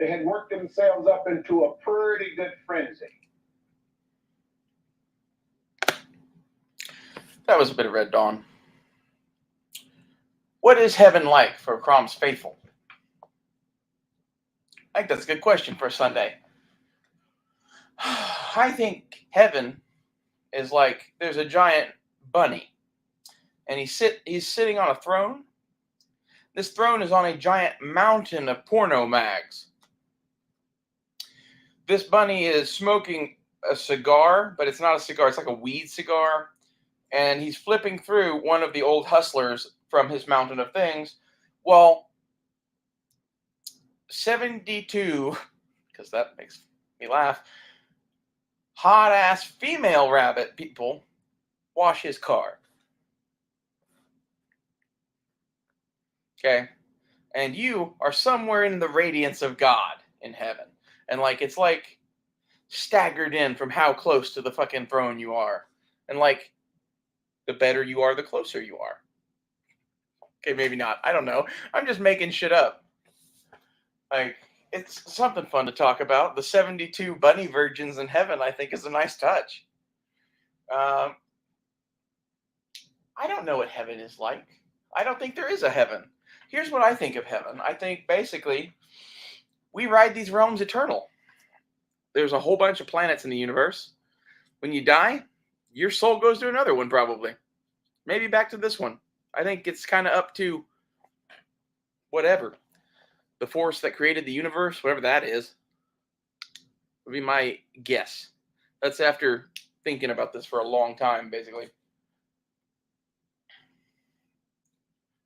They had worked themselves up into a pretty good frenzy. That was a bit of Red Dawn. What is heaven like for Crom's faithful? I think that's a good question for a Sunday. I think heaven is like there's a giant bunny, and he's sitting on a throne. This throne is on a giant mountain of porno mags. This bunny is smoking a cigar, but it's not a cigar, it's like a weed cigar. And he's flipping through one of the old hustlers from his mountain of things. Well, 72, because that makes me laugh, hot ass female rabbit people wash his car. Okay? And you are somewhere in the radiance of God in heaven. And like it's like staggered in from how close to the fucking throne you are. And like the better you are, the closer you are. Okay, maybe not. I don't know. I'm just making shit up. Like, it's something fun to talk about. The 72 bunny virgins in heaven, I think, is a nice touch. I don't know what heaven is like. I don't think there is a heaven. Here's what I think of heaven. I think, basically, we ride these realms eternal. There's a whole bunch of planets in the universe. When you die, your soul goes to another one, probably. Maybe back to this one. I think it's kind of up to whatever. The force that created the universe, whatever that is, would be my guess. That's after thinking about this for a long time, basically.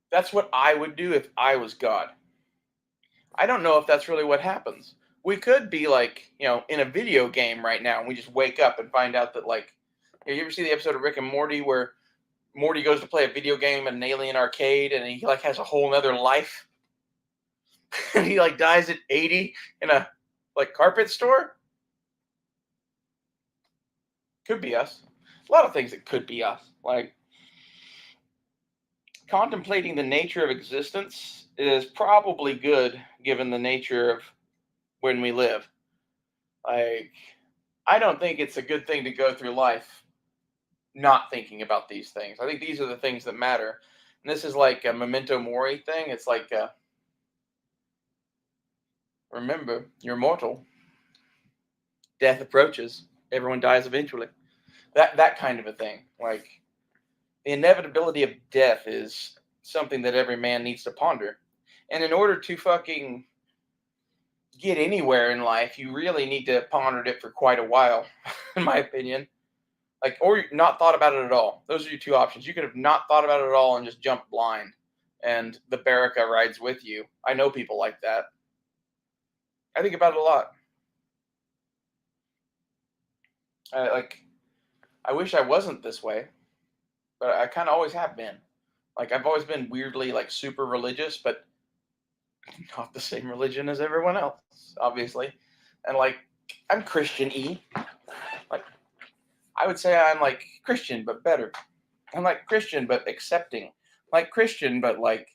That's what I would do if I was God. I don't know if that's really what happens. We could be like, in a video game right now, and we just wake up and find out that, like, you ever see the episode of Rick and Morty where Morty goes to play a video game at an alien arcade, and he like has a whole other life, and he like dies at 80 in a like carpet store? Could be us. A lot of things that could be us. Like, contemplating the nature of existence is probably good given the nature of when we live. Like, I don't think it's a good thing to go through life not thinking about these things. I think these are the things that matter. And this is like a memento mori thing. It's like, remember, you're mortal. Death approaches. Everyone dies eventually. That kind of a thing. Like, the inevitability of death is something that every man needs to ponder. And in order to fucking get anywhere in life, you really need to ponder it for quite a while, in my opinion. Like, or not thought about it at all. Those are your two options. You could have not thought about it at all and just jumped blind, and the baraka rides with you. I know people like that. I think about it a lot. I wish I wasn't this way, but I kind of always have been. Like, I've always been weirdly, like, super religious, but not the same religion as everyone else, obviously. And, like, I'm Christian-y. Like, I would say I'm like Christian, but better. I'm like Christian, but accepting. Like Christian, but like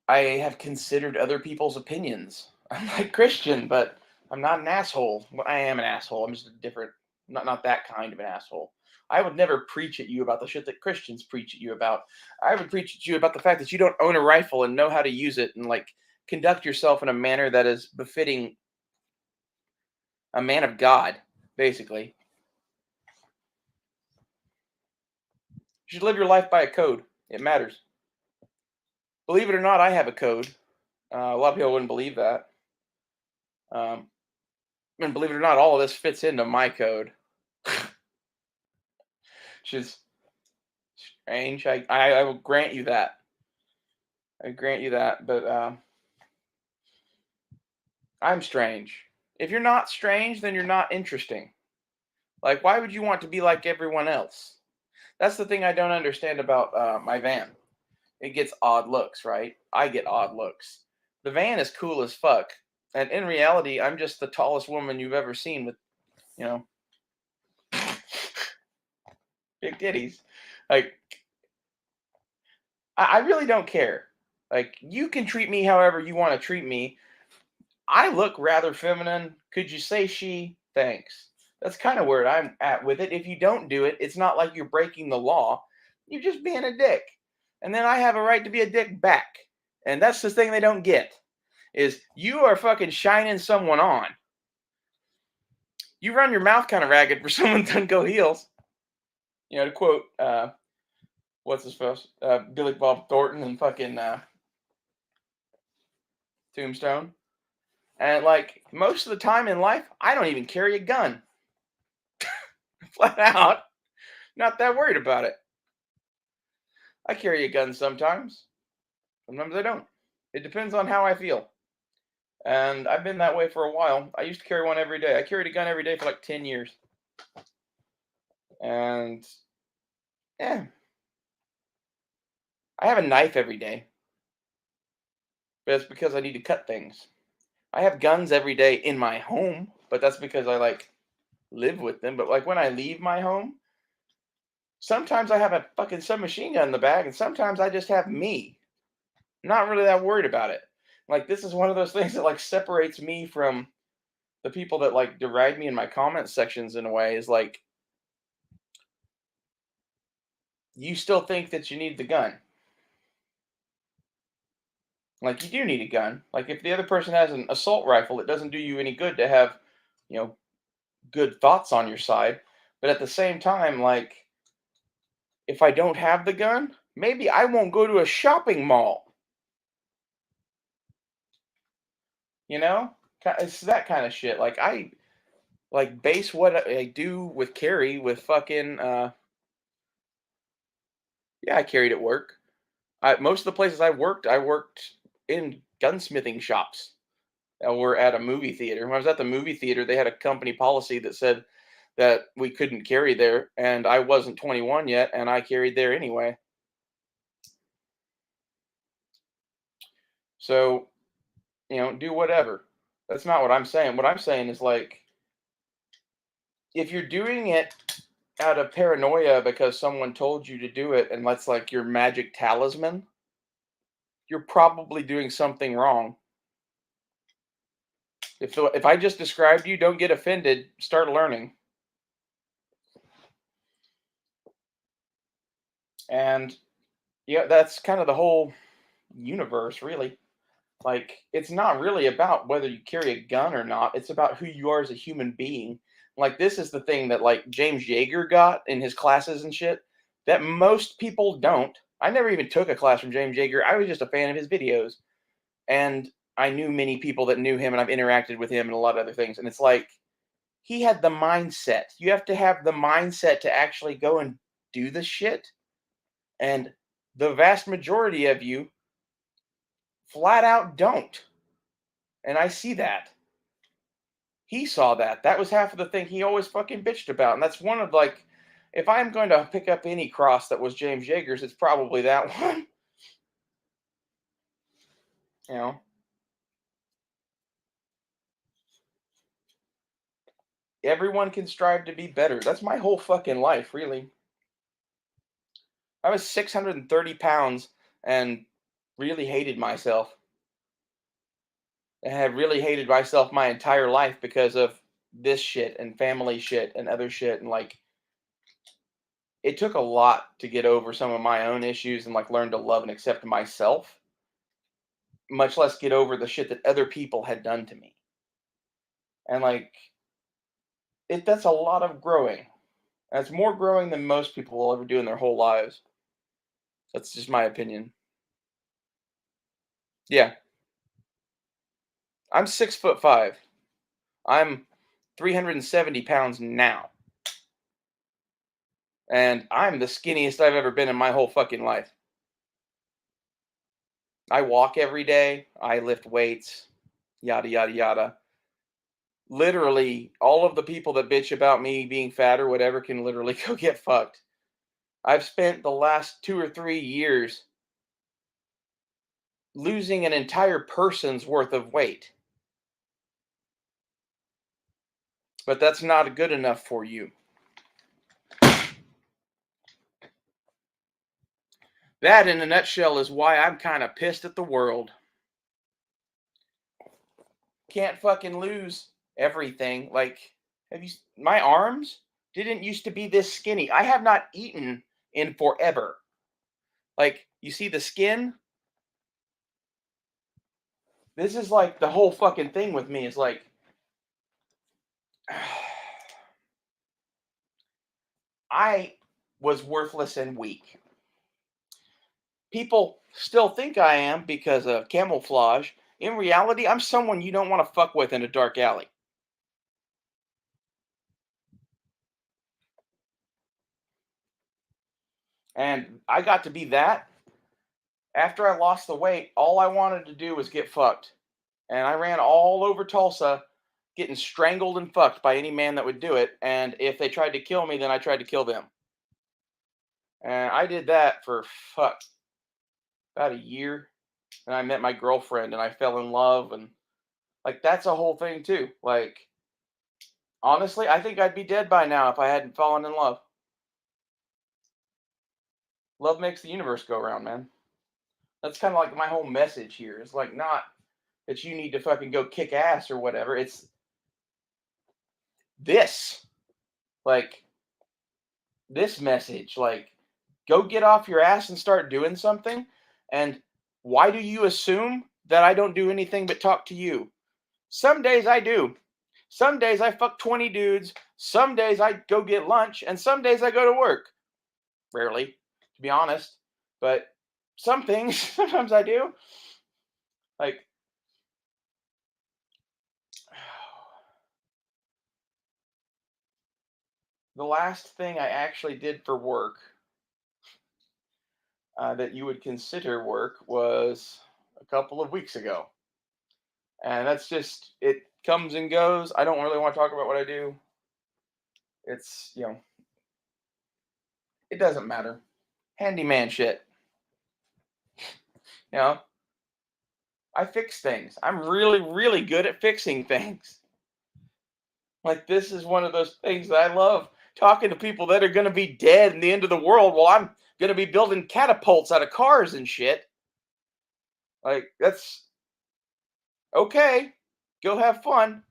I have considered other people's opinions. I'm like Christian, but I'm not an asshole. Well, I am an asshole. I'm just a different, not that kind of an asshole. I would never preach at you about the shit that Christians preach at you about. I would preach at you about the fact that you don't own a rifle and know how to use it and like conduct yourself in a manner that is befitting a man of God, basically. You should live your life by a code. It matters. Believe it or not, I have a code. A lot of people wouldn't believe that. And believe it or not, all of this fits into my code. Which is strange. I will grant you that. I grant you that. But I'm strange. If you're not strange, then you're not interesting. Like, why would you want to be like everyone else? That's the thing I don't understand about my van. It gets odd looks, right? I get odd looks. The van is cool as fuck. And in reality, I'm just the tallest woman you've ever seen with, you know, big titties. Like, I really don't care. Like, you can treat me however you want to treat me. I look rather feminine. Could you say she? Thanks. That's kind of where I'm at with it. If you don't do it, it's not like you're breaking the law. You're just being a dick. And then I have a right to be a dick back. And that's the thing they don't get. Is you are fucking shining someone on. You run your mouth kind of ragged for someone to go heels. You know, to quote what's his face? Billy Bob Thornton and fucking Tombstone. And like most of the time in life, I don't even carry a gun. Flat out. Not that worried about it. I carry a gun sometimes. Sometimes I don't. It depends on how I feel. And I've been that way for a while. I used to carry one every day. I carried a gun every day for like 10 years. And yeah. I have a knife every day. But it's because I need to cut things. I have guns every day in my home, but that's because I like live with them. But like when I leave my home, sometimes I have a fucking submachine gun in the bag, and sometimes I just have me. I'm not really that worried about it. Like this is one of those things that like separates me from the people that like deride me in my comment sections in a way is like you still think that you need the gun. Like you do need a gun. Like if the other person has an assault rifle, it doesn't do you any good to have, you know, good thoughts on your side. But at the same time, like if I don't have the gun, maybe I won't go to a shopping mall. You know? It's that kind of shit. Like I like base what I do with carry with fucking yeah, I carried at work. Most of the places I worked in gunsmithing shops or at a movie theater. When I was at the movie theater, they had a company policy that said that we couldn't carry there, and I wasn't 21 yet, and I carried there anyway. So, you know, do whatever. That's not what I'm saying. What I'm saying is like, if you're doing it out of paranoia because someone told you to do it, and that's like your magic talisman, you're probably doing something wrong. If I just described you, don't get offended. Start learning. And yeah, that's kind of the whole universe, really. Like, it's not really about whether you carry a gun or not. It's about who you are as a human being. Like, this is the thing that like James Yeager got in his classes and shit that most people don't. I never even took a class from James Yeager. I was just a fan of his videos, and I knew many people that knew him, and I've interacted with him and a lot of other things. And it's like he had the mindset. You have to have the mindset to actually go and do the shit. And the vast majority of you flat out don't. And I see that. He saw that. That was half of the thing he always fucking bitched about. And that's one of like, if I'm going to pick up any cross that was James Yeager's, it's probably that one. You know, everyone can strive to be better. That's my whole fucking life, really. I was 630 pounds and really hated myself. And have really hated myself my entire life because of this shit and family shit and other shit. And like, it took a lot to get over some of my own issues and like learn to love and accept myself, much less get over the shit that other people had done to me. And like, that's a lot of growing. That's more growing than most people will ever do in their whole lives. That's just my opinion. Yeah. I'm 6'5". I'm 370 pounds now. And I'm the skinniest I've ever been in my whole fucking life. I walk every day. I lift weights, yada, yada, yada. Literally, all of the people that bitch about me being fat or whatever can literally go get fucked. I've spent the last 2 or 3 years losing an entire person's worth of weight. But that's not good enough for you. That, in a nutshell, is why I'm kind of pissed at the world. Can't fucking lose everything. Like, my arms didn't used to be this skinny. I have not eaten in forever. Like, you see the skin? This is like the whole fucking thing with me is like, I was worthless and weak. People still think I am because of camouflage. In reality, I'm someone you don't want to fuck with in a dark alley. And I got to be that. After I lost the weight, all I wanted to do was get fucked. And I ran all over Tulsa getting strangled and fucked by any man that would do it. And if they tried to kill me, then I tried to kill them. And I did that for about a year. And I met my girlfriend and I fell in love. And like, that's a whole thing too. Like, honestly, I think I'd be dead by now if I hadn't fallen in love. Love makes the universe go around, man. That's kind of like my whole message here. It's like, not that you need to fucking go kick ass or whatever. It's this. Like, this message. Like, go get off your ass and start doing something. And why do you assume that I don't do anything but talk to you? Some days I do. Some days I fuck 20 dudes. Some days I go get lunch. And some days I go to work. Rarely, to be honest. But some things, sometimes I do. Like, the last thing I actually did for work that you would consider work was a couple of weeks ago. And that's just, it comes and goes. I don't really want to talk about what I do. It's, it doesn't matter. Handyman shit. You know, I fix things. I'm really, really good at fixing things. Like, this is one of those things that I love, talking to people that are going to be dead in the end of the world while I'm going to be building catapults out of cars and shit. Like, that's okay. Go have fun.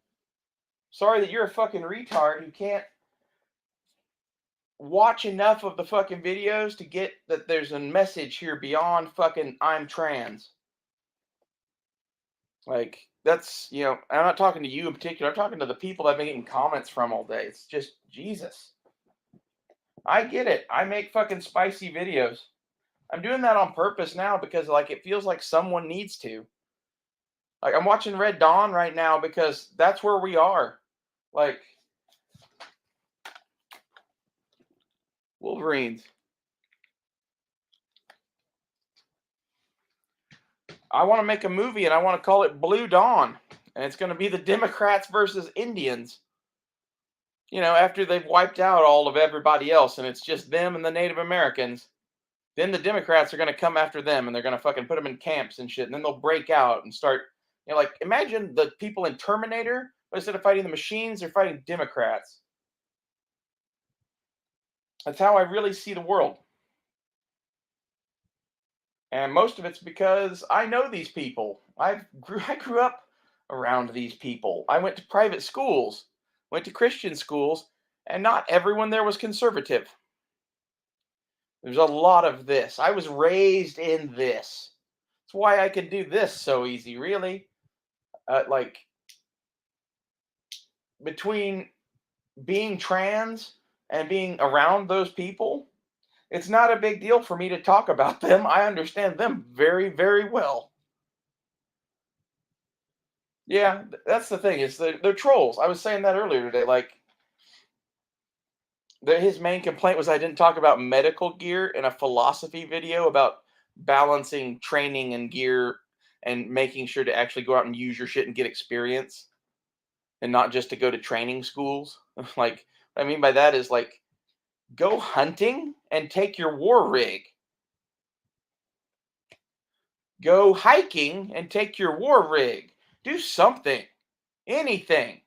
Sorry that you're a fucking retard who can't watch enough of the fucking videos to get that there's a message here beyond fucking I'm trans. Like, that's, I'm not talking to you in particular. I'm talking to the people I've been getting comments from all day. It's just, Jesus. I get it. I make fucking spicy videos. I'm doing that on purpose now because, like, it feels like someone needs to. Like, I'm watching Red Dawn right now because that's where we are. Like, Wolverines. I want to make a movie and I want to call it Blue Dawn. And it's going to be the Democrats versus Indians. After they've wiped out all of everybody else and it's just them and the Native Americans, then the Democrats are going to come after them and they're going to fucking put them in camps and shit. And then they'll break out and start, like, imagine the people in Terminator, but instead of fighting the machines, they're fighting Democrats. That's how I really see the world. And most of it's because I know these people. I grew up around these people. I went to private schools, went to Christian schools, and not everyone there was conservative. There's a lot of this. I was raised in this. That's why I can do this so easy, really. Like, between being trans and being around those people, it's not a big deal for me to talk about them. I understand them very, very well. Yeah, that's the thing. Is they're trolls. I was saying that earlier today. Like, his main complaint was I didn't talk about medical gear in a philosophy video about balancing training and gear and making sure to actually go out and use your shit and get experience and not just to go to training schools. Like, what I mean by that is, like, go hunting and take your war rig. Go hiking and take your war rig. Do something. Anything.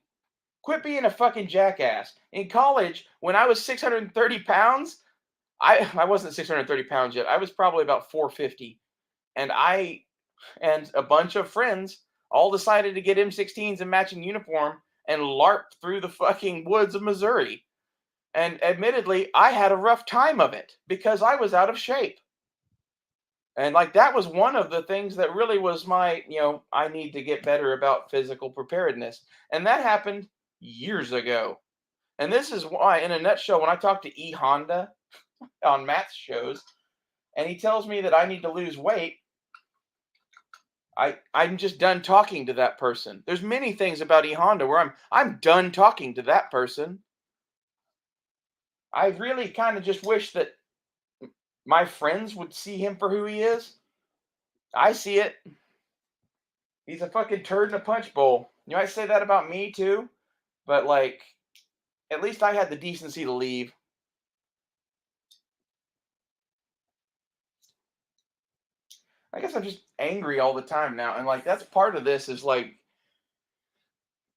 Quit being a fucking jackass. In college, when I was 630 pounds, I wasn't 630 pounds yet. I was probably about 450, and I and a bunch of friends all decided to get M16s and matching uniform and LARP through the fucking woods of Missouri. And admittedly, I had a rough time of it because I was out of shape. And like that was one of the things that really was my, I need to get better about physical preparedness. And that happened years ago. And this is why, in a nutshell, when I talk to E Honda on Matt's shows, and he tells me that I need to lose weight, I'm just done talking to that person. There's many things about E Honda where I'm done talking to that person. I really kind of just wish that my friends would see him for who he is. I see it. He's a fucking turd in a punch bowl. You might say that about me too, but like, at least I had the decency to leave. I guess I'm just angry all the time now, and like that's part of this is like,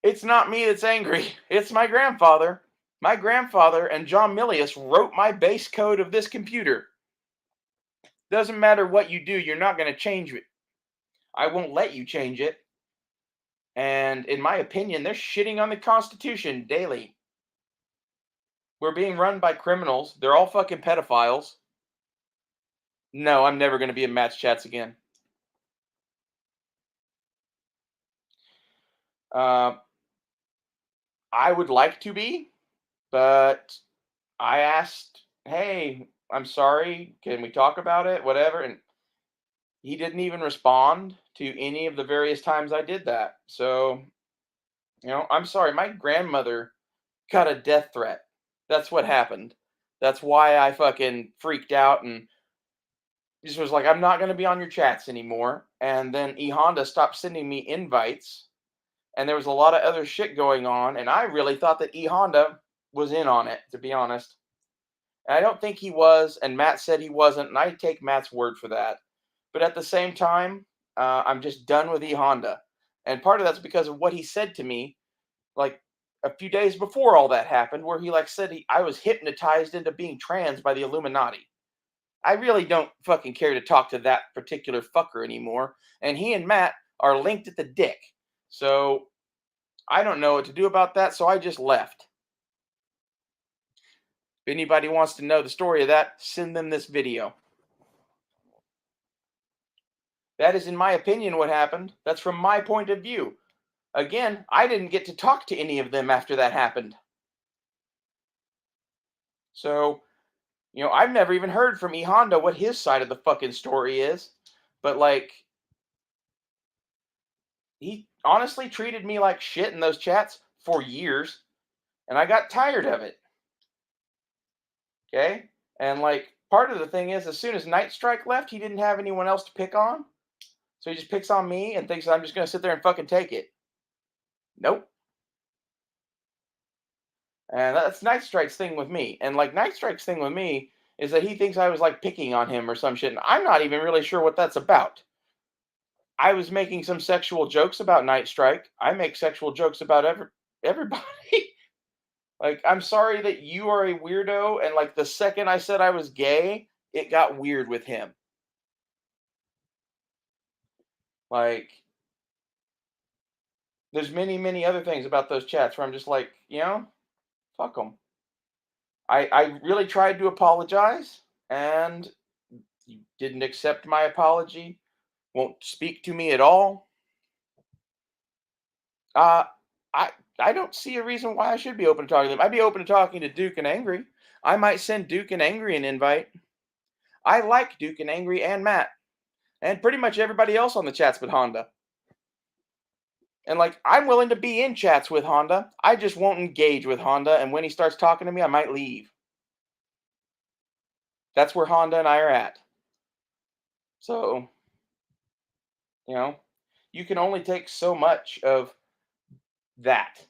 it's not me that's angry. It's my grandfather. My grandfather and John Milius wrote my base code of this computer. Doesn't matter what you do, you're not going to change it. I won't let you change it. And in my opinion, they're shitting on the Constitution daily. We're being run by criminals. They're all fucking pedophiles. No, I'm never going to be in match chats again. I would like to be, but I asked, hey, I'm sorry, can we talk about it? Whatever. And he didn't even respond to any of the various times I did that. So, I'm sorry. My grandmother got a death threat. That's what happened. That's why I fucking freaked out and just was like, I'm not going to be on your chats anymore. And then E Honda stopped sending me invites. And there was a lot of other shit going on. And I really thought that E Honda was in on it, to be honest. And I don't think he was. And Matt said he wasn't. And I take Matt's word for that. But at the same time, I'm just done with E Honda. And part of that's because of what he said to me, like a few days before all that happened, where he like said I was hypnotized into being trans by the Illuminati. I really don't fucking care to talk to that particular fucker anymore. And he and Matt are linked at the dick. So I don't know what to do about that. So I just left. If anybody wants to know the story of that, send them this video. That is, in my opinion, what happened. That's from my point of view. Again, I didn't get to talk to any of them after that happened. So, I've never even heard from E Honda what his side of the fucking story is. But, like, he honestly treated me like shit in those chats for years. And I got tired of it. Okay? And, like, part of the thing is, as soon as Night Strike left, he didn't have anyone else to pick on. So he just picks on me and thinks that I'm just going to sit there and fucking take it. Nope. And that's Night Strike's thing with me. And like Night Strike's thing with me is that he thinks I was like picking on him or some shit. And I'm not even really sure what that's about. I was making some sexual jokes about Night Strike. I make sexual jokes about everybody. Like, I'm sorry that you are a weirdo. And like the second I said I was gay, it got weird with him. Like, there's many, many other things about those chats where I'm just like, fuck them. I really tried to apologize, and you didn't accept my apology, won't speak to me at all. Uh, I don't see a reason why I should be open to talking to them. I'd be open to talking to Duke and Angry. I might send Duke and Angry an invite. I like Duke and Angry and Matt, and pretty much everybody else on the chats but Honda. And like, I'm willing to be in chats with Honda. I just won't engage with Honda, and when he starts talking to me, I might leave. That's where Honda and I are at. So, you can only take so much of that.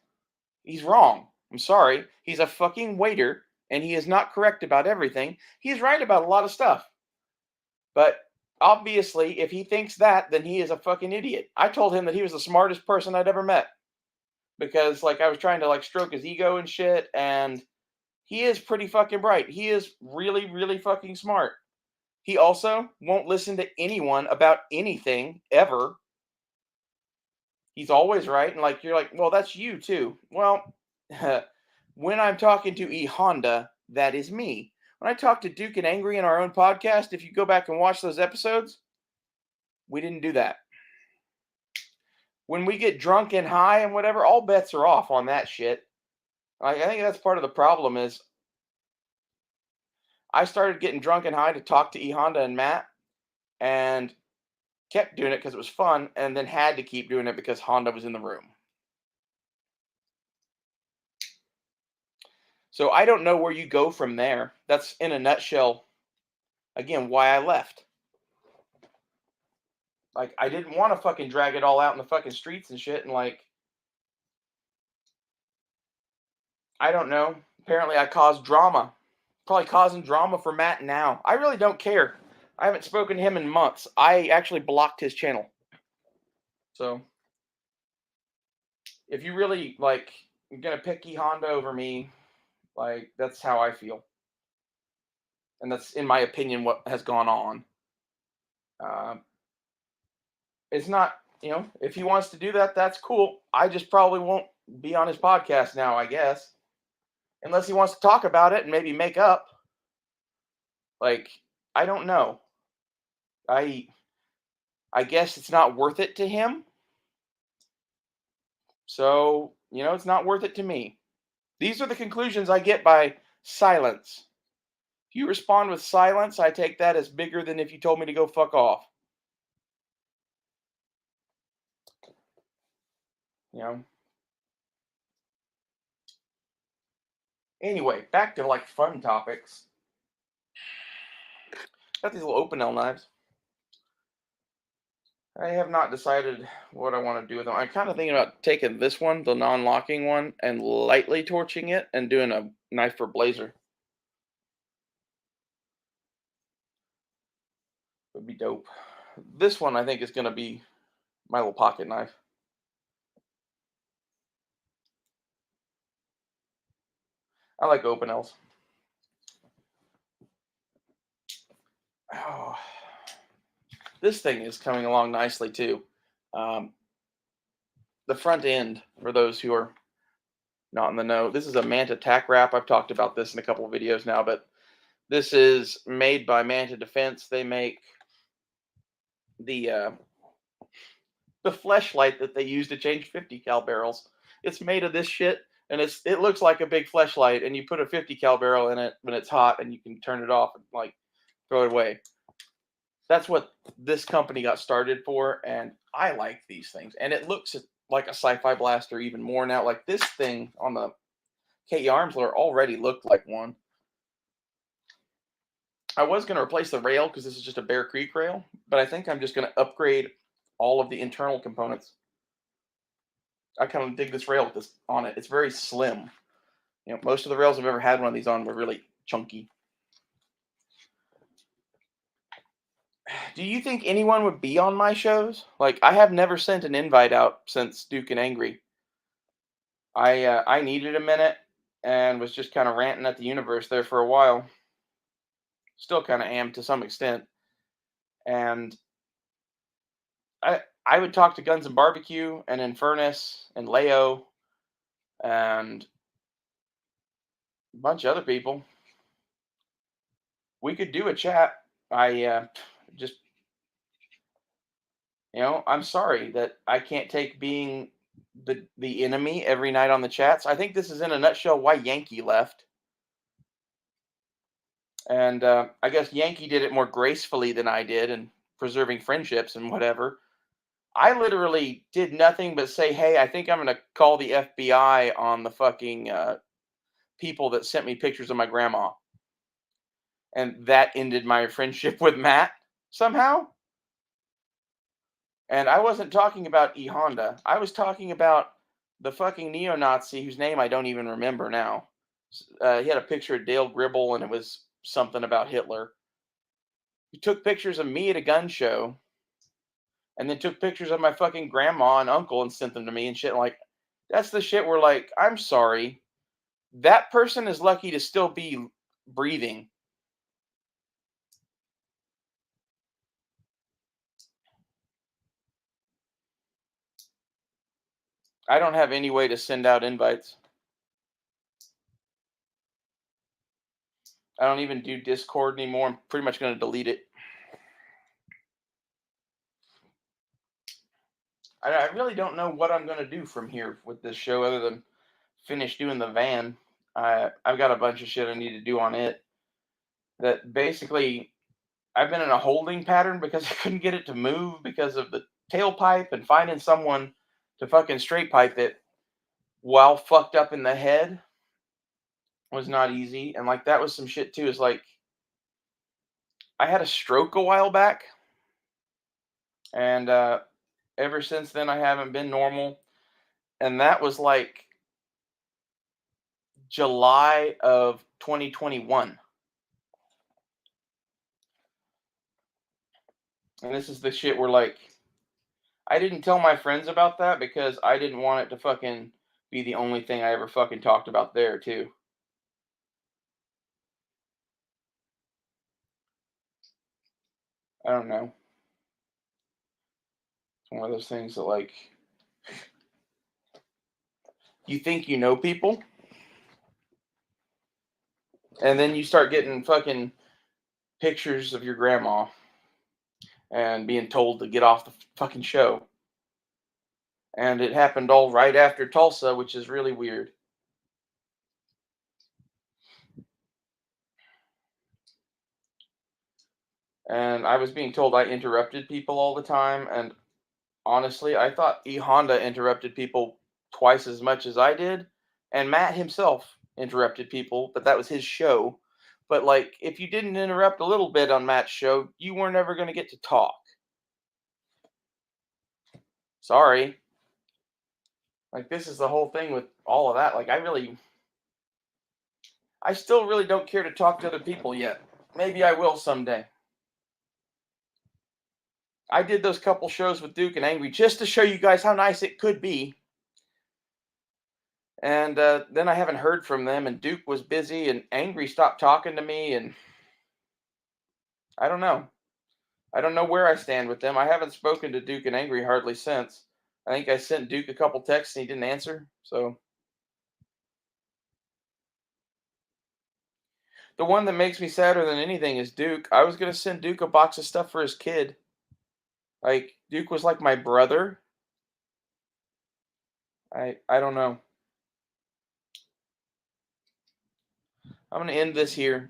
He's wrong. I'm sorry. He's a fucking waiter, and he is not correct about everything. He's right about a lot of stuff. But obviously, if he thinks that, then he is a fucking idiot. I told him that he was the smartest person I'd ever met. Because, like, I was trying to, like, stroke his ego and shit, and He is pretty fucking bright. He is really, really fucking smart. He also won't listen to anyone about anything ever. He's always right. And like, you're like, well, that's you too. Well, when I'm talking to E Honda, that is me. When I talk to Duke and Angry in our own podcast, if you go back and watch those episodes, we didn't do that. When we get drunk and high and whatever, all bets are off on that shit. I think that's part of the problem is I started getting drunk and high to talk to E Honda and Matt, and kept doing it because it was fun, and then had to keep doing it because Honda was in the room. So I don't know where you go from there. That's in a nutshell, again, why I left. Like, I didn't want to fucking drag it all out in the fucking streets and shit, and like, I don't know. Apparently I caused drama. Probably causing drama for Matt now. I really don't care. I haven't spoken to him in months. I actually blocked his channel. So, if you really, like, you're gonna pick E Honda over me, like, that's how I feel. And that's, in my opinion, what has gone on. Um, it's not, if he wants to do that, that's cool. I just probably won't be on his podcast now, I guess. Unless he wants to talk about it and maybe make up. Like, I don't know. I guess it's not worth it to him. So, it's not worth it to me. These are the conclusions I get by silence. If you respond with silence, I take that as bigger than if you told me to go fuck off. Anyway, back to like fun topics. Got these little open L knives. I have not decided what I want to do with them. I'm kind of thinking about taking this one, the non-locking one, and lightly torching it and doing a knife for blazer. Would be dope. This one I think is going to be my little pocket knife. I like open L's. Oh, this thing is coming along nicely too. The front end, for those who are not in the know, this is a Manta tack wrap. I've talked about this in a couple of videos now, but this is made by Manta Defense. They make the fleshlight that they use to change 50 cal barrels. It's made of this shit, and it looks like a big fleshlight, and you put a 50 cal barrel in it when it's hot, and you can turn it off and like throw it away. That's what this company got started for, and I like these things. And it looks like a sci-fi blaster even more now. Like this thing on the KE Armsler already looked like one. I was going to replace the rail because this is just a Bear Creek rail, but I think I'm just going to upgrade all of the internal components. I kind of dig this rail with this on it. It's very slim. Most of the rails I've ever had one of these on were really chunky. Do you think anyone would be on my shows? Like, I have never sent an invite out since Duke and Angry. I needed a minute and was just kind of ranting at the universe there for a while. Still kind of am to some extent. And I would talk to Guns and Barbecue and Infernus and Leo and a bunch of other people. We could do a chat. I just, I'm sorry that I can't take being the enemy every night on the chats. I think this is in a nutshell why Yankee left. And I guess Yankee did it more gracefully than I did, and preserving friendships and whatever. I literally did nothing but say, hey, I think I'm going to call the FBI on the fucking people that sent me pictures of my grandma. And that ended my friendship with Matt somehow. And I wasn't talking about E Honda. I was talking about the fucking neo-Nazi whose name I don't even remember now. He had a picture of Dale Gribble, and it was something about Hitler. He took pictures of me at a gun show, and then took pictures of my fucking grandma and uncle and sent them to me and shit. Like, that's the shit where, like, I'm sorry. that person is lucky to still be breathing. I don't have any way to send out invites. I don't even do Discord anymore. I'm pretty much going to delete it. I really don't know what I'm going to do from here with this show other than finish doing the van. I've got a bunch of shit I need to do on it. That basically, I've been in a holding pattern because I couldn't get it to move because of the tailpipe, and finding someone to fucking straight pipe it while fucked up in the head was not easy. And like that was some shit too. Is like I had a stroke a while back, and ever since then I haven't been normal. And that was like July of 2021. And this is the shit where like I didn't tell my friends about that because I didn't want it to fucking be the only thing I ever fucking talked about there too. I don't know. It's one of those things that like you think you know people, and then you start getting fucking pictures of your grandma and being told to get off the fucking show. And it happened all right after Tulsa, which is really weird. And I was being told I interrupted people all the time, and honestly, I thought E Honda interrupted people twice as much as I did, and Matt himself interrupted people, but that was his show. But like, if you didn't interrupt a little bit on Matt's show, you weren't ever going to get to talk. Sorry. Like, this is the whole thing with all of that. Like, I still really don't care to talk to other people yet. Maybe I will someday. I did those couple shows with Duke and Angry just to show you guys how nice it could be. And then I haven't heard from them, and Duke was busy, and Angry stopped talking to me, and I don't know. I don't know where I stand with them. I haven't spoken to Duke and Angry hardly since. I think I sent Duke a couple texts and he didn't answer. So the one that makes me sadder than anything is Duke. I was gonna send Duke a box of stuff for his kid. Like Duke was like my brother. I don't know. I'm gonna end this here.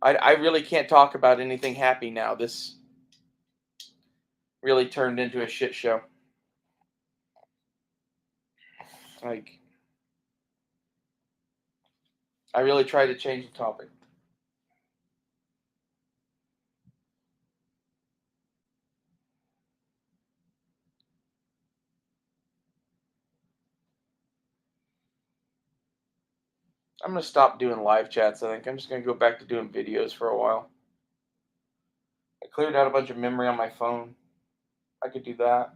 I really can't talk about anything happy now. This really turned into a shit show. Like I really tried to change the topic. I'm gonna stop doing live chats. I think I'm just gonna go back to doing videos for a while. I cleared out a bunch of memory on my phone. I could do that.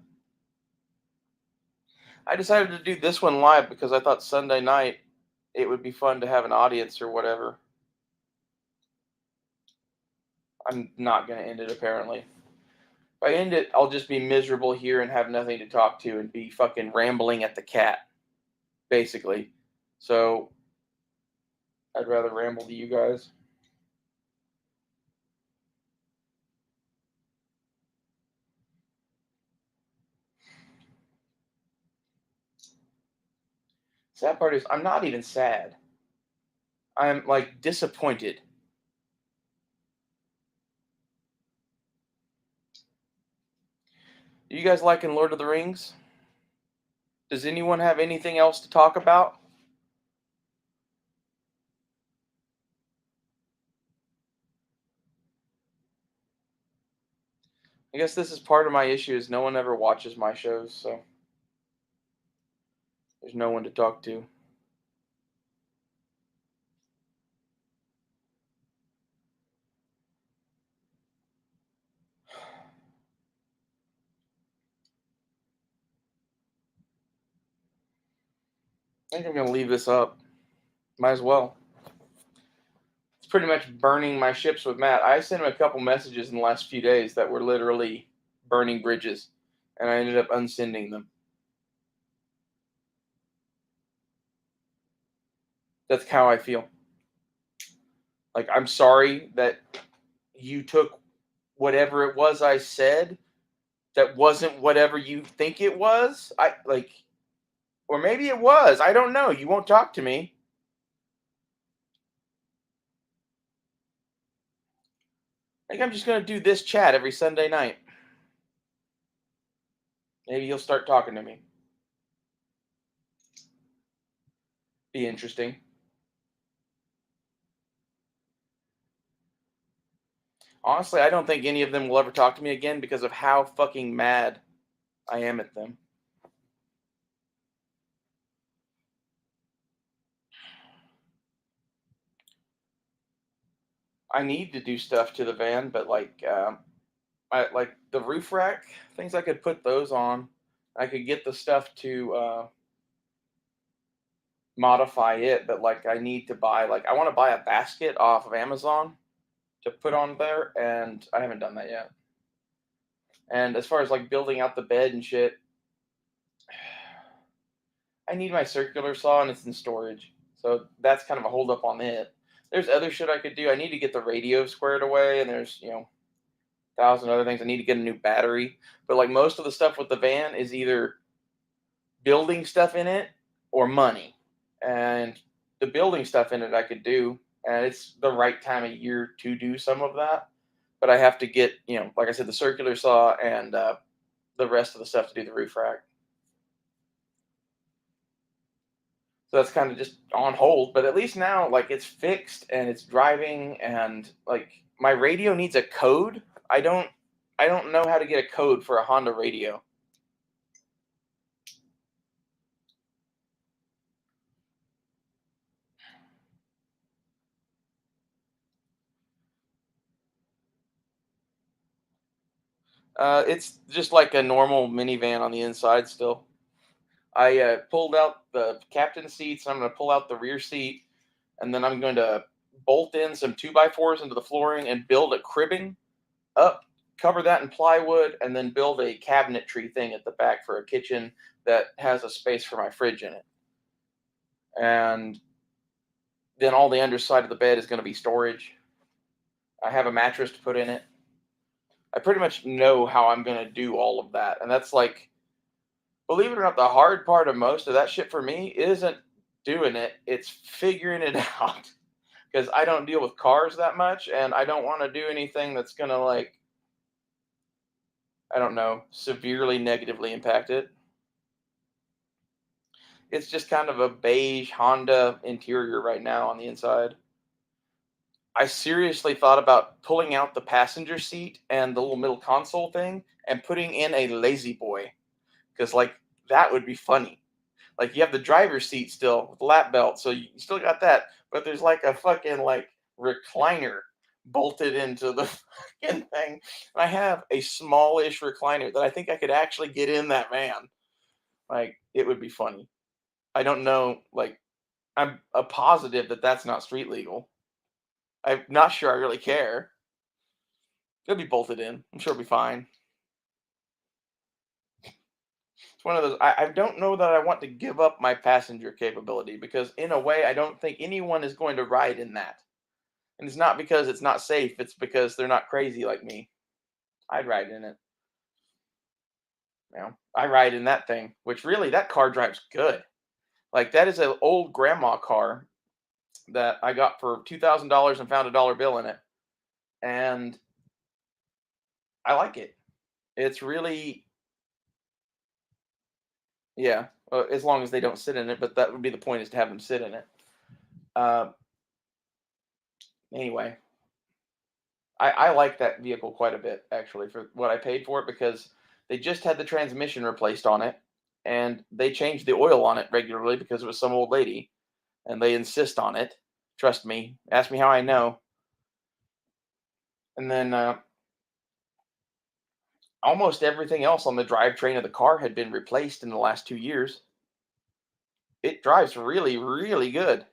I decided to do this one live because I thought Sunday night it would be fun to have an audience or whatever. I'm not gonna end it apparently. If I end it, I'll just be miserable here and have nothing to talk to and be fucking rambling at the cat, basically. So I'd rather ramble to you guys. Sad part is I'm not even sad. I'm like disappointed. Do you guys liking Lord of the Rings? Does anyone have anything else to talk about? I guess this is part of my issue is no one ever watches my shows, so there's no one to talk to. I think I'm gonna leave this up. Might as well. It's pretty much burning my ships with Matt. I sent him a couple messages in the last few days that were literally burning bridges, and I ended up unsending them. That's how I feel. Like, I'm sorry that you took whatever it was I said that wasn't whatever you think it was. Or maybe it was. I don't know. You won't talk to me. I think I'm just going to do this chat every Sunday night. Maybe you'll start talking to me. Be interesting. Honestly, I don't think any of them will ever talk to me again because of how fucking mad I am at them. I need to do stuff to the van, but I like the roof rack things. I could put those on. I could get the stuff to modify it, but like I need to buy I want to buy a basket off of Amazon to put on there, and I haven't done that yet. And as far as like building out the bed and shit, I need my circular saw and it's in storage. So that's kind of a hold up on it. There's other shit I could do. I need to get the radio squared away, and there's, a thousand other things. I need to get a new battery. But like most of the stuff with the van is either building stuff in it or money. And the building stuff in it I could do, and it's the right time of year to do some of that. But I have to get, like I said, the circular saw and the rest of the stuff to do the roof rack. So that's kind of just on hold, but at least now, like, it's fixed and it's driving, and like my radio needs a code. I don't know how to get a code for a Honda radio. It's just like a normal minivan on the inside still. I pulled out the captain seats. I'm going to pull out the rear seat, and then I'm going to bolt in some 2x4s into the flooring and build a cribbing up, cover that in plywood, and then build a cabinetry thing at the back for a kitchen that has a space for my fridge in it. And then all the underside of the bed is going to be storage. I have a mattress to put in it. I pretty much know how I'm going to do all of that. And that's like, believe it or not, the hard part of most of that shit for me isn't doing it, it's figuring it out. Because I don't deal with cars that much, and I don't want to do anything that's going to, like, I don't know, severely negatively impact it. It's just kind of a beige Honda interior right now on the inside. I seriously thought about pulling out the passenger seat and the little middle console thing and putting in a lazy boy, because like that would be funny. Like you have the driver's seat still with the lap belt, so you still got that, but there's like a fucking like recliner bolted into the fucking thing. And I have a smallish recliner that I think I could actually get in that van. Like it would be funny. I don't know. Like I'm a positive that that's not street legal. I'm not sure I really care. It'll be bolted in. I'm sure it'll be fine. It's one of those. I don't know that I want to give up my passenger capability, because, in a way, I don't think anyone is going to ride in that. And it's not because it's not safe. It's because they're not crazy like me. I'd ride in it. I ride in that thing, which really that car drives good. Like that is an old grandma car that I got for $2,000 and found a dollar bill in it, and I like it. It's really, yeah. As long as they don't sit in it, but that would be the point, is to have them sit in it. Uh, anyway, I like that vehicle quite a bit, actually, for what I paid for it, because they just had the transmission replaced on it, and they changed the oil on it regularly because it was some old lady, and they insist on it. Trust me. Ask me how I know. And then almost everything else on the drivetrain of the car had been replaced in the last 2 years. It drives really, really good.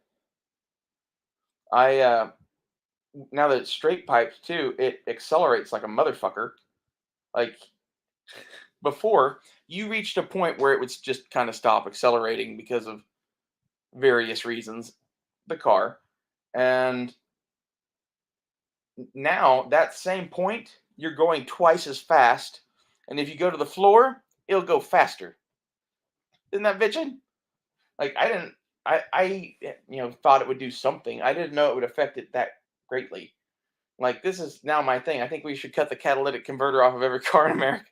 Now that it's straight piped too, it accelerates like a motherfucker. Like before, you reached a point where it would just kind of stop accelerating because of various reasons, the car. And now that same point, you're going twice as fast. And if you go to the floor, it'll go faster. Isn't that bitchin'? Like I didn't, I thought it would do something. I didn't know it would affect it that greatly. Like this is now my thing. I think we should cut the catalytic converter off of every car in America.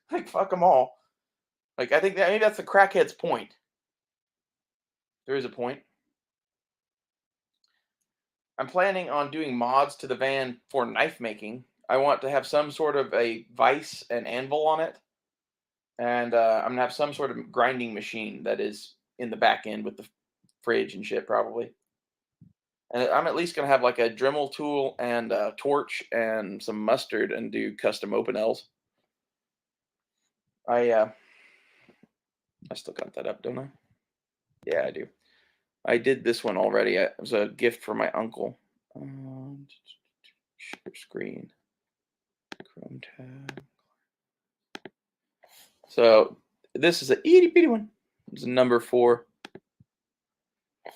Like fuck them all. Like I think that maybe that's the crackhead's point. There is a point. I'm planning on doing mods to the van for knife making. I want to have some sort of a vise and anvil on it, and I'm gonna have some sort of grinding machine that is in the back end with the fridge and shit probably. And I'm at least gonna have like a Dremel tool and a torch and some mustard and do custom open L's. I still got that up, don't I? Yeah, I do. I did this one already. It was a gift from my uncle. Share screen. Chrome tab. So this is a itty bitty one. It's a number 4.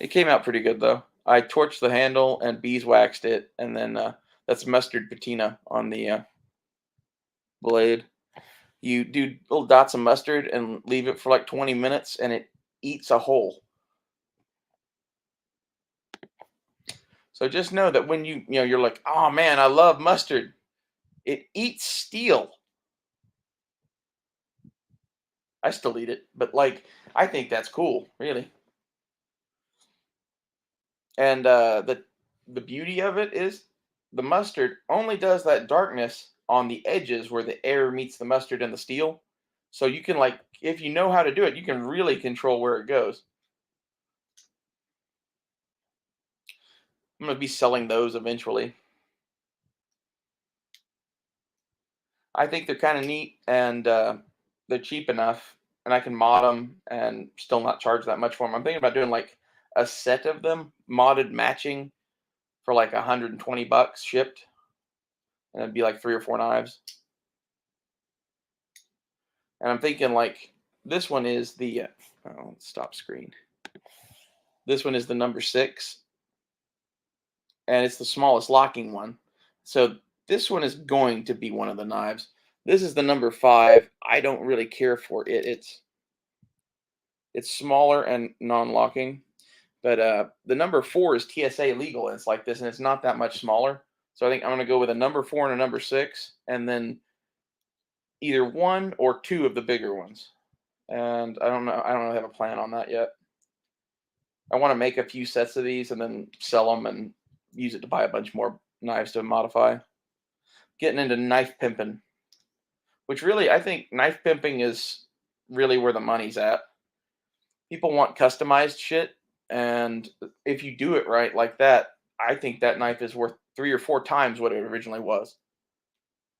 It came out pretty good though. I torched the handle and beeswaxed it, and then that's mustard patina on the blade. You do little dots of mustard and leave it for like 20 minutes, and it eats a hole. So just know that when you're like, oh man, I love mustard. It eats steel. I still eat it, but like I think that's cool, really. And the beauty of it is the mustard only does that darkness on the edges where the air meets the mustard and the steel. So you can like if you know how to do it, you can really control where it goes. I'm gonna be selling those eventually. I think they're kind of neat and they're cheap enough, and I can mod them and still not charge that much for them. I'm thinking about doing like a set of them, modded matching, for like $120 shipped, and it'd be like 3 or 4 knives. And I'm thinking like this one is the stop screen. This one is the number 6, and it's the smallest locking one. So this one is going to be one of the knives. This is the number 5. I don't really care for it. It's smaller and non-locking, but the number 4 is TSA legal. And it's like this, and it's not that much smaller. So I think I'm going to go with a number 4 and a number 6, and then either 1 or 2 of the bigger ones. And I don't know. I don't really have a plan on that yet. I want to make a few sets of these and then sell them and use it to buy a bunch more knives to modify. Getting into knife pimping, which really I think knife pimping is really where the money's at. People want customized shit, and if you do it right like that, I think that knife is worth 3 or 4 times what it originally was.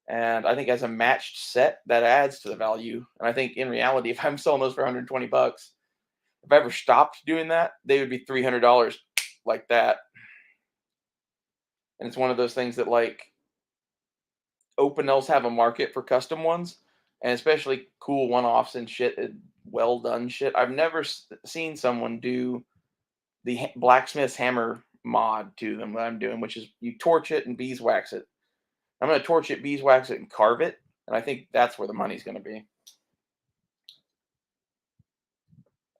And I think as a matched set, that adds to the value. And I think in reality, if I'm selling those for $120, if I ever stopped doing that, they would be $300 like that. And it's one of those things that like Opinels have a market for custom ones, and especially cool one-offs and shit, well done shit. I've never seen someone do the blacksmith's hammer mod to them that I'm doing, which is you torch it and beeswax it. I'm going to torch it, beeswax it, and carve it, and I think that's where the money's going to be.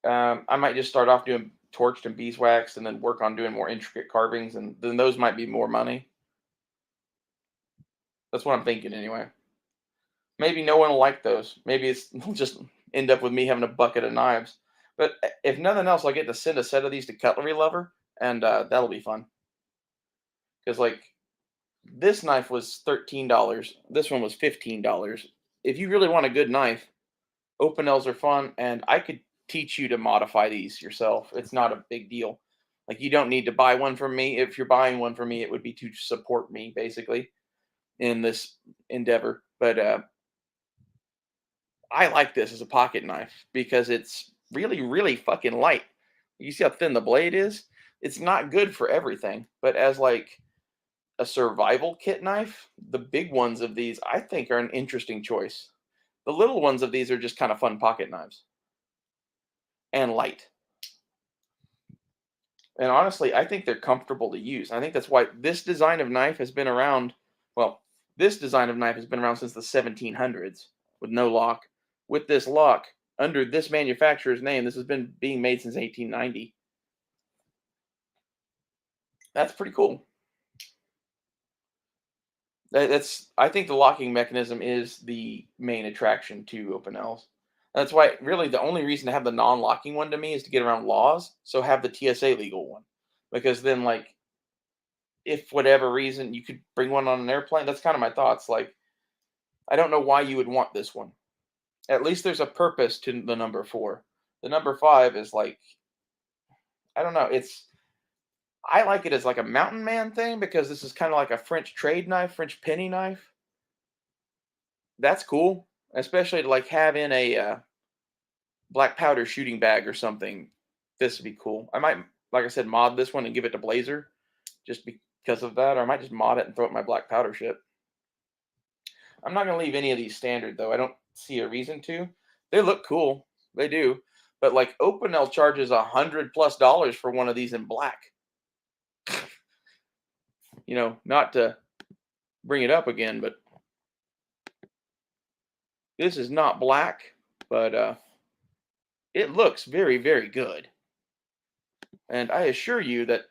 I might just start off doing torched and beeswaxed, and then work on doing more intricate carvings, and then those might be more money. That's what I'm thinking anyway. Maybe no one will like those. Maybe it'll just end up with me having a bucket of knives. But if nothing else, I'll get to send a set of these to Cutlery Lover, and that'll be fun. Because like this knife was $13. This one was $15. If you really want a good knife, Opinels are fun, and I could teach you to modify these yourself. It's not a big deal. Like you don't need to buy one from me. If you're buying one from me, it would be to support me basically in this endeavor. But I like this as a pocket knife because it's really, really fucking light. You see how thin the blade is? It's not good for everything, but as like a survival kit knife, the big ones of these I think are an interesting choice. The little ones of these are just kind of fun pocket knives and light. And honestly, I think they're comfortable to use. I think that's why this design of knife has been around. Well, this design of knife has been around since the 1700s with no lock. With this lock under this manufacturer's name, this has been being made since 1890. That's pretty cool. That's I think the locking mechanism is the main attraction to Opinels. That's why really the only reason to have the non-locking one to me is to get around laws. So have the TSA legal one, because then like if whatever reason you could bring one on an airplane, that's kind of my thoughts. Like I don't know why you would want this one. At least there's a purpose to the number 4. The number 5 is like I don't know. I like it as like a mountain man thing because this is kind of like a French trade knife, French penny knife. That's cool, especially to like have in a black powder shooting bag or something. This would be cool. I might, like I said, mod this one and give it to Blazer just because of that, or I might just mod it and throw it in my black powder ship. I'm not gonna leave any of these standard though. I don't see a reason to. They look cool, they do, but like Opinel charges $100+ for one of these in black. Not to bring it up again, but this is not black, but it looks very, very good. And I assure you that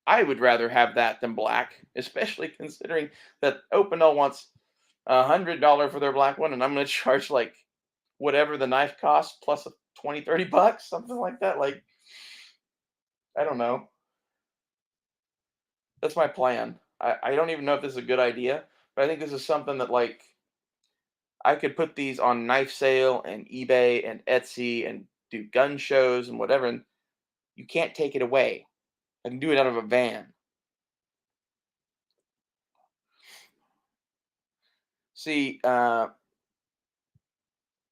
I would rather have that than black, especially considering that Opinel wants $100 for their black one, and I'm going to charge like whatever the knife costs plus 20-30 bucks, something like that. Like, I don't know. That's my plan. I don't even know if this is a good idea, but I think this is something that like I could put these on knife sale and eBay and Etsy and do gun shows and whatever, and you can't take it away. I can do it out of a van. See, found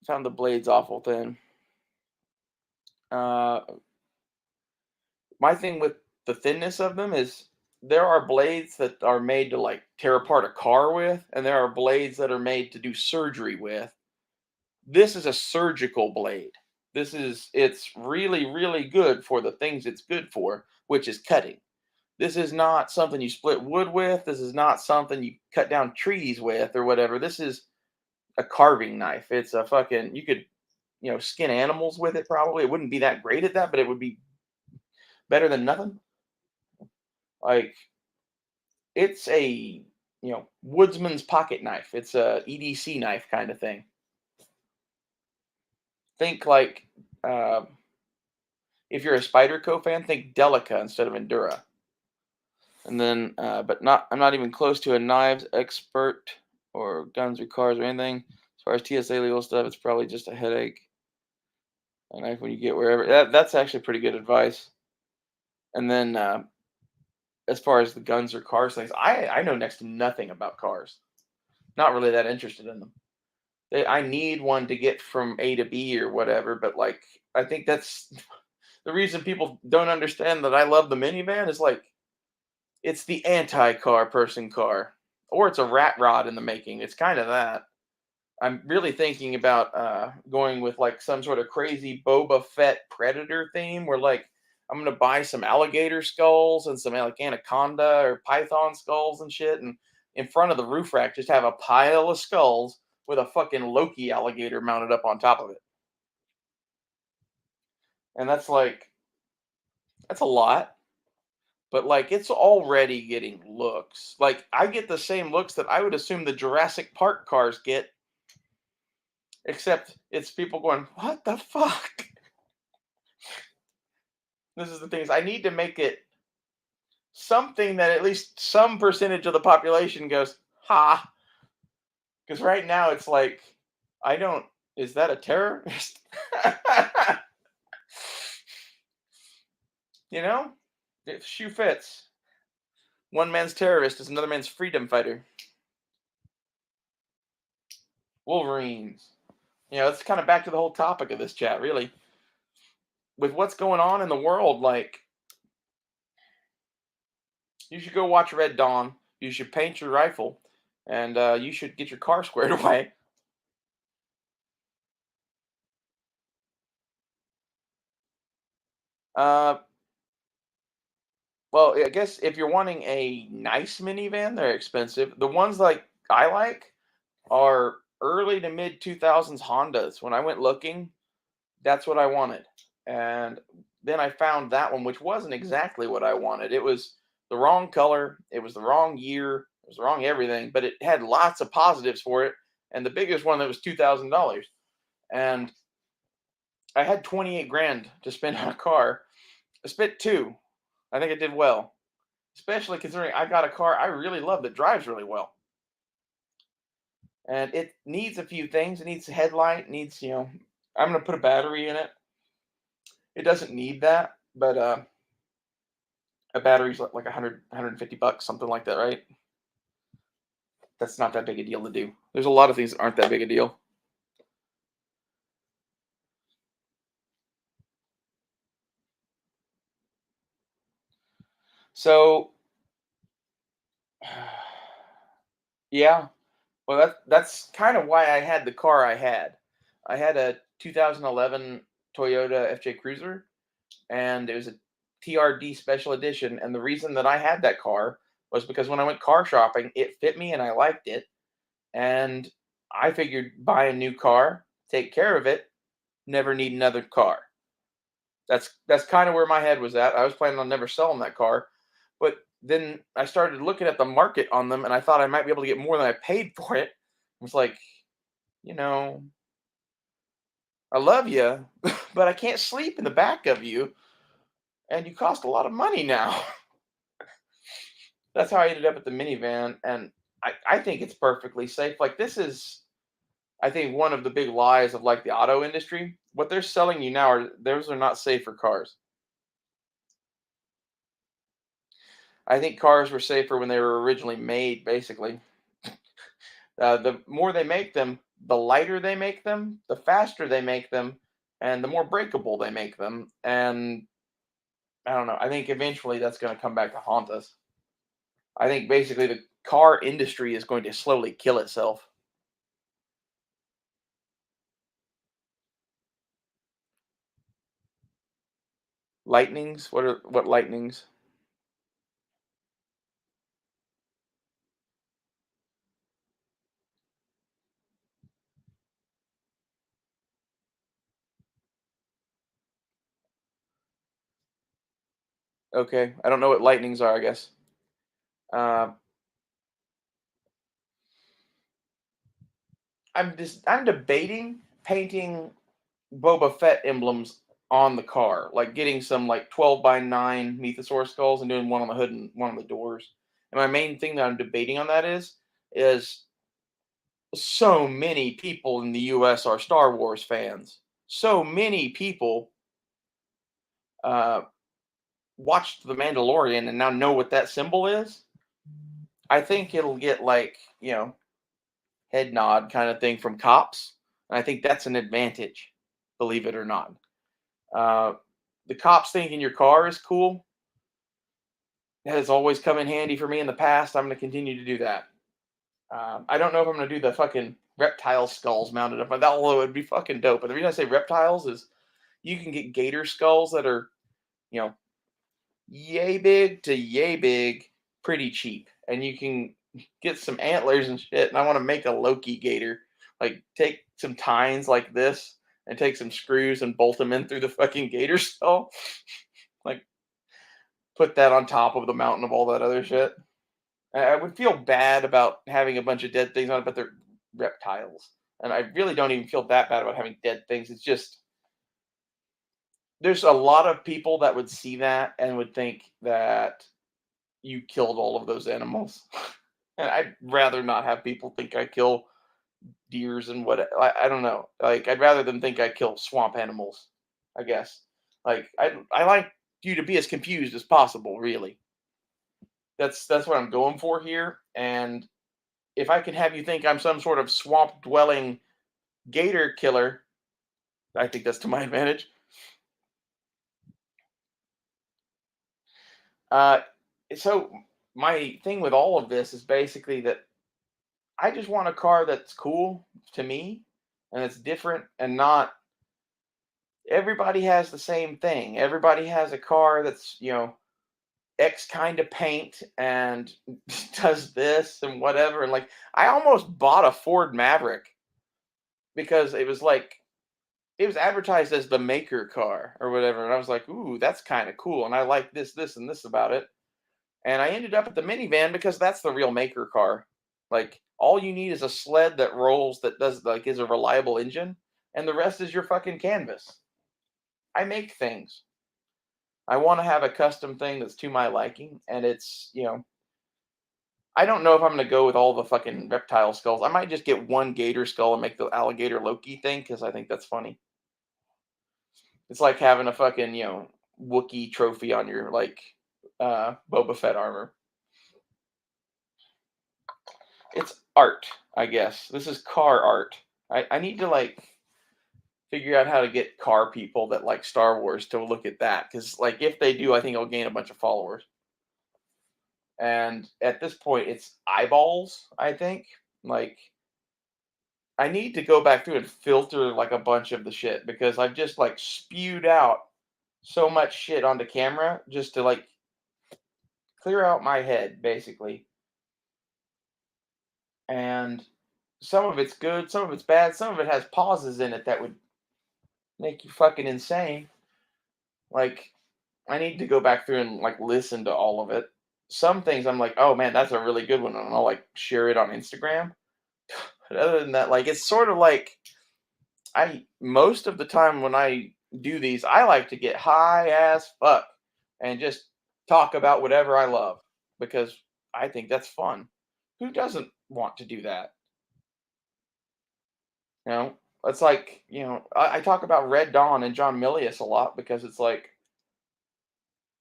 the blades awful thin. Uh, my thing with the thinness of them is there are blades that are made to like tear apart a car with, and there are blades that are made to do surgery with. This is a surgical blade. It's really, really good for the things it's good for, which is cutting. This is not something you split wood with. This is not something you cut down trees with or whatever. This is a carving knife. It's a fucking you could, skin animals with it probably. It wouldn't be that great at that, but it would be better than nothing. Like it's a, woodsman's pocket knife. It's a EDC knife kind of thing. Think like uh, if you're a Spyderco fan, think Delica instead of Endura. And then, but not I'm not even close to a knives expert or guns or cars or anything. As far as TSA legal stuff, it's probably just a headache. A knife when you get wherever. That's actually pretty good advice. And then, as far as the guns or cars things, I know next to nothing about cars. Not really that interested in them. I need one to get from A to B or whatever, but like I think that's the reason people don't understand that I love the minivan is like it's the anti-car person car, or it's a rat rod in the making. It's kind of that. I'm really thinking about going with like some sort of crazy Boba Fett Predator theme, where like I'm gonna buy some alligator skulls and some like anaconda or python skulls and shit, and in front of the roof rack just have a pile of skulls with a fucking Loki alligator mounted up on top of it. And that's a lot, but like it's already getting looks. Like I get the same looks that I would assume the Jurassic Park cars get, except it's people going, "What the fuck?" This is the thing is I need to make it something that at least some percentage of the population goes, "Ha." Because right now it's like, I don't, is that a terrorist? you know? If shoe fits. One man's terrorist is another man's freedom fighter. Wolverines. It's kind of back to the whole topic of this chat, really. With what's going on in the world, like, You should go watch Red Dawn. You should paint your rifle, and you should get your car squared away. Uh, well, I guess if you're wanting a nice minivan, they're expensive. The ones like I like are early to mid 2000s Hondas. When I went looking, that's what I wanted. And then I found that one, which wasn't exactly what I wanted. It was the wrong color, it was the wrong year, it was the wrong everything, but it had lots of positives for it. And the biggest one that was $2,000. And I had 28 grand to spend on a car. I spent two. I think I did well, especially considering I got a car I really love that drives really well. And it needs a few things. It needs a headlight, needs, I'm going to put a battery in it. It doesn't need that, but a battery's like 100, $150, something like that, right? That's not that big a deal to do. There's a lot of things that aren't that big a deal. So, yeah, well, that's kind of why I had the car I had. I had a 2011 Toyota FJ Cruiser, and it was a TRD Special Edition. And the reason that I had that car was because when I went car shopping, it fit me and I liked it. And I figured buy a new car, take care of it, never need another car. That's kind of where my head was at. I was planning on never selling that car, but then I started looking at the market on them, and I thought I might be able to get more than I paid for it. I was like, you know, I love you, but I can't sleep in the back of you, and you cost a lot of money now. That's how I ended up at the minivan, and I think it's perfectly safe. Like this is, I think, one of the big lies of like the auto industry. What they're selling you now are those are not safer cars. I think cars were safer when they were originally made, basically. The more they make them, the lighter they make them, the faster they make them, and the more breakable they make them. And I don't know. I think eventually that's going to come back to haunt us. I think basically the car industry is going to slowly kill itself. Lightnings? What lightnings? Okay, I don't know what lightnings are. I guess. Uh, I'm debating painting Boba Fett emblems on the car, like getting some like 12 by 9 Mythosaur skulls and doing one on the hood and one on the doors. And my main thing that I'm debating on that is so many people in the US are Star Wars fans. So many people uh, watched The Mandalorian and now know what that symbol is. I think it'll get like, head nod kind of thing from cops. And I think that's an advantage, believe it or not. Uh, the cops thinking your car is cool has always come in handy for me in the past. I'm going to continue to do that. I don't know if I'm going to do the fucking reptile skulls mounted up, but that although it would be fucking dope. But the reason I say reptiles is you can get gator skulls that are, you know, yay big to yay big, pretty cheap, and you can get some antlers and shit. And I want to make a Loki gator, like take some tines like this and take some screws and bolt them in through the fucking gator skull, like put that on top of the mountain of all that other shit. I would feel bad about having a bunch of dead things on it, but they're reptiles. And I really don't even feel that bad about having dead things. It's just there's a lot of people that would see that and would think that you killed all of those animals. And I'd rather not have people think I kill deers and what I don't know. Like I'd rather them think I kill swamp animals, I guess. Like I like you to be as confused as possible, really. That's what I'm going for here. And if I can have you think I'm some sort of swamp dwelling gator killer, I think that's to my advantage. Uh, so my thing with all of this is basically that I just want a car that's cool to me and it's different and not everybody has the same thing. Everybody has a car that's, X kind of paint and does this and whatever. And like, I almost bought a Ford Maverick because it was advertised as the maker car or whatever. And I was like, ooh, that's kind of cool. And I like this, this, and this about it. And I ended up at the minivan because that's the real maker car. Like, all you need is a sled that rolls, that does, like, is a reliable engine, and the rest is your fucking canvas. I make things. I want to have a custom thing that's to my liking, and it's, I don't know if I'm going to go with all the fucking reptile skulls. I might just get one gator skull and make the alligator Loki thing because I think that's funny. It's like having a fucking, Wookiee trophy on your, like, Boba Fett armor. It's art, I guess. This is car art. I need to, like, figure out how to get car people that like Star Wars to look at that. Because, like, if they do, I think I'll gain a bunch of followers. And at this point, it's eyeballs, I think. Like, I need to go back through and filter, like, a bunch of the shit because I've just, like, spewed out so much shit onto camera just to, like, clear out my head, basically. And some of it's good, some of it's bad, some of it has pauses in it that would make you fucking insane. Like, I need to go back through and, like, listen to all of it. Some things I'm like, oh man, that's a really good one, and I'll, like, share it on Instagram. But other than that, like, it's sort of like most of the time when I do these, I like to get high as fuck and just talk about whatever I love because I think that's fun. Who doesn't want to do that? You know, it's like, I talk about Red Dawn and John Milius a lot because it's like,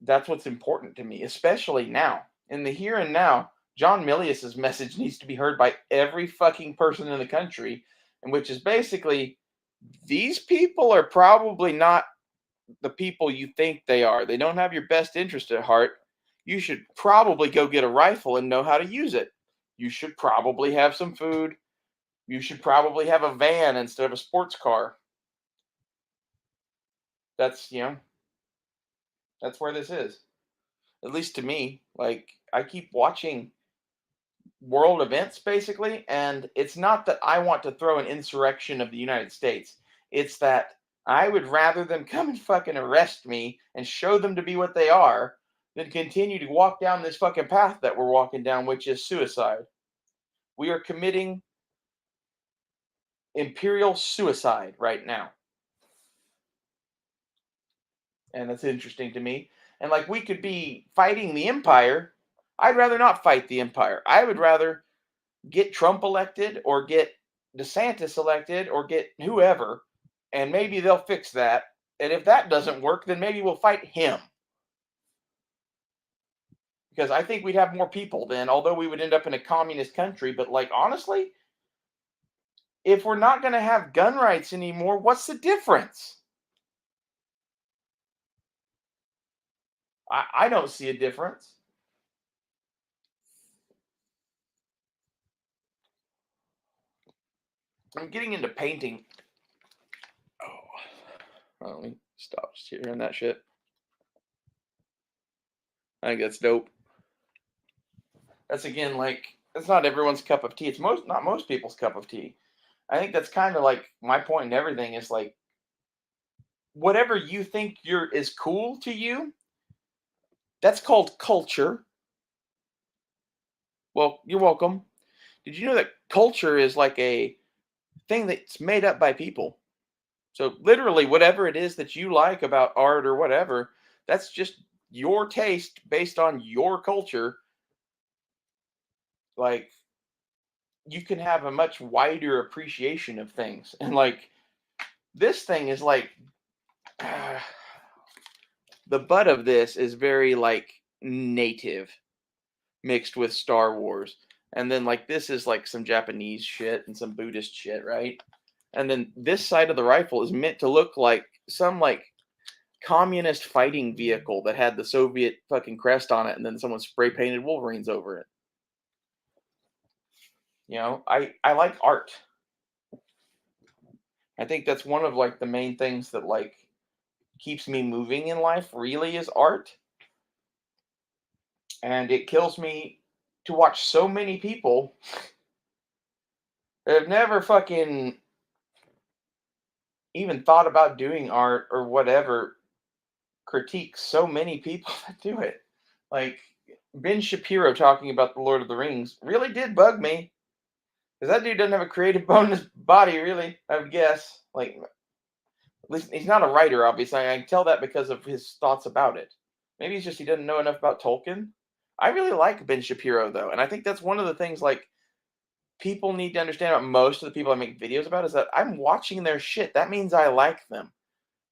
that's what's important to me, especially now. In the here and now, John Milius's message needs to be heard by every fucking person in the country, and which is basically these people are probably not the people you think they are. They don't have your best interest at heart. You should probably go get a rifle and know how to use it. You should probably have some food. You should probably have a van instead of a sports car. That's, that's where this is. At least to me. Like, I keep watching world events basically, and it's not that I want to throw an insurrection of the United States. It's that I would rather them come and fucking arrest me and show them to be what they are than continue to walk down this fucking path that we're walking down, which is suicide. We are committing imperial suicide right now. And that's interesting to me. And like, we could be fighting the empire. I'd rather not fight the empire. I would rather get Trump elected or get DeSantis elected or get whoever, and maybe they'll fix that. And if that doesn't work, then maybe we'll fight him. Because I think we'd have more people then, although we would end up in a communist country. But, like, honestly, if we're not going to have gun rights anymore, what's the difference? I don't see a difference. I'm getting into painting. Oh, let me stop hearing that shit. I think that's dope. That's, again, like, it's not everyone's cup of tea. It's not most people's cup of tea. I think that's kind of like my point in everything is like, whatever you think is cool to you, that's called culture. Well, you're welcome. Did you know that culture is like a thing that's made up by people? So literally, whatever it is that you like about art or whatever, that's just your taste based on your culture. Like, you can have a much wider appreciation of things. And like, this thing is like, the butt of this is very like native mixed with Star Wars. And then like, this is like some Japanese shit and some Buddhist shit, right? And then this side of the rifle is meant to look like some like communist fighting vehicle that had the Soviet fucking crest on it, and then someone spray painted Wolverines over it. I like art. I think that's one of like the main things that like keeps me moving in life really is art. And it kills me to watch so many people that have never fucking even thought about doing art or whatever critique so many people that do it. Like Ben Shapiro talking about the Lord of the Rings really did bug me. Because that dude doesn't have a creative bone in his body, really, I would guess. Like, at least he's not a writer, obviously. I can tell that because of his thoughts about it. Maybe it's just he doesn't know enough about Tolkien. I really like Ben Shapiro, though. And I think that's one of the things, like, people need to understand about most of the people I make videos about is that I'm watching their shit. That means I like them.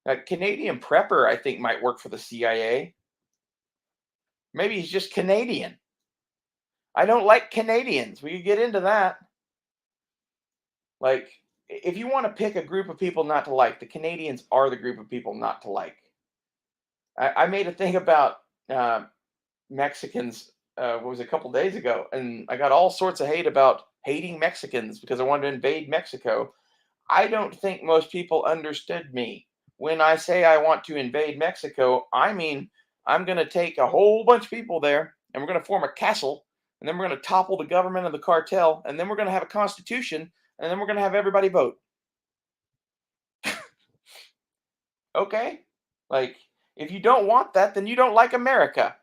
Like, Canadian Prepper, I think, might work for the CIA. Maybe he's just Canadian. I don't like Canadians. We could get into that. Like, if you want to pick a group of people not to like, the Canadians are the group of people not to like. I made a thing about Mexicans, what was it, a couple days ago, and I got all sorts of hate about hating Mexicans because I wanted to invade Mexico. I don't think most people understood me. When I say I want to invade Mexico, I mean I'm going to take a whole bunch of people there, and we're going to form a castle, and then we're going to topple the government of the cartel, and then we're going to have a constitution, and then we're going to have everybody vote. Okay? Like, if you don't want that, then you don't like America.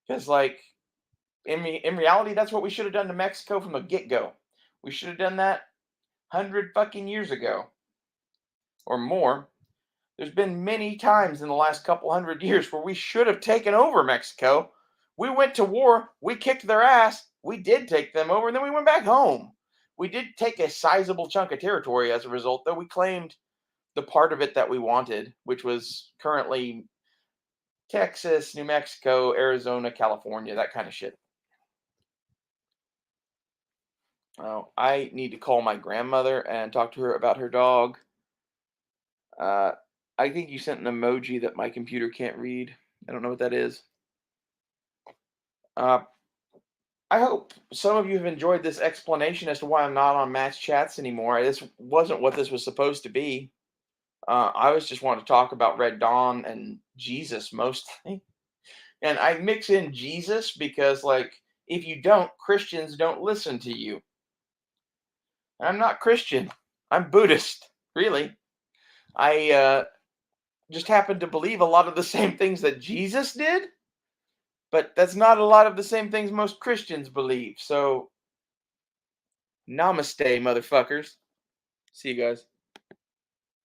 Because, like, in reality, that's what we should have done to Mexico from the get-go. We should have done that 100 fucking years ago. Or more. There's been many times in the last couple hundred years where we should have taken over Mexico. We went to war. We kicked their ass. We did take them over, and then we went back home. We did take a sizable chunk of territory as a result, though we claimed the part of it that we wanted, which was currently Texas, New Mexico, Arizona, California, that kind of shit. Oh, I need to call my grandmother and talk to her about her dog. I think you sent an emoji that my computer can't read. I don't know what that is. I hope some of you have enjoyed this explanation as to why I'm not on Match Chats anymore. This wasn't what this was supposed to be. I was just wanting to talk about Red Dawn and Jesus mostly. And I mix in Jesus because, like, if you don't, Christians don't listen to you. I'm not Christian. I'm Buddhist, really. I just happen to believe a lot of the same things that Jesus did, but that's not a lot of the same things most Christians believe. So, namaste, motherfuckers. See you guys.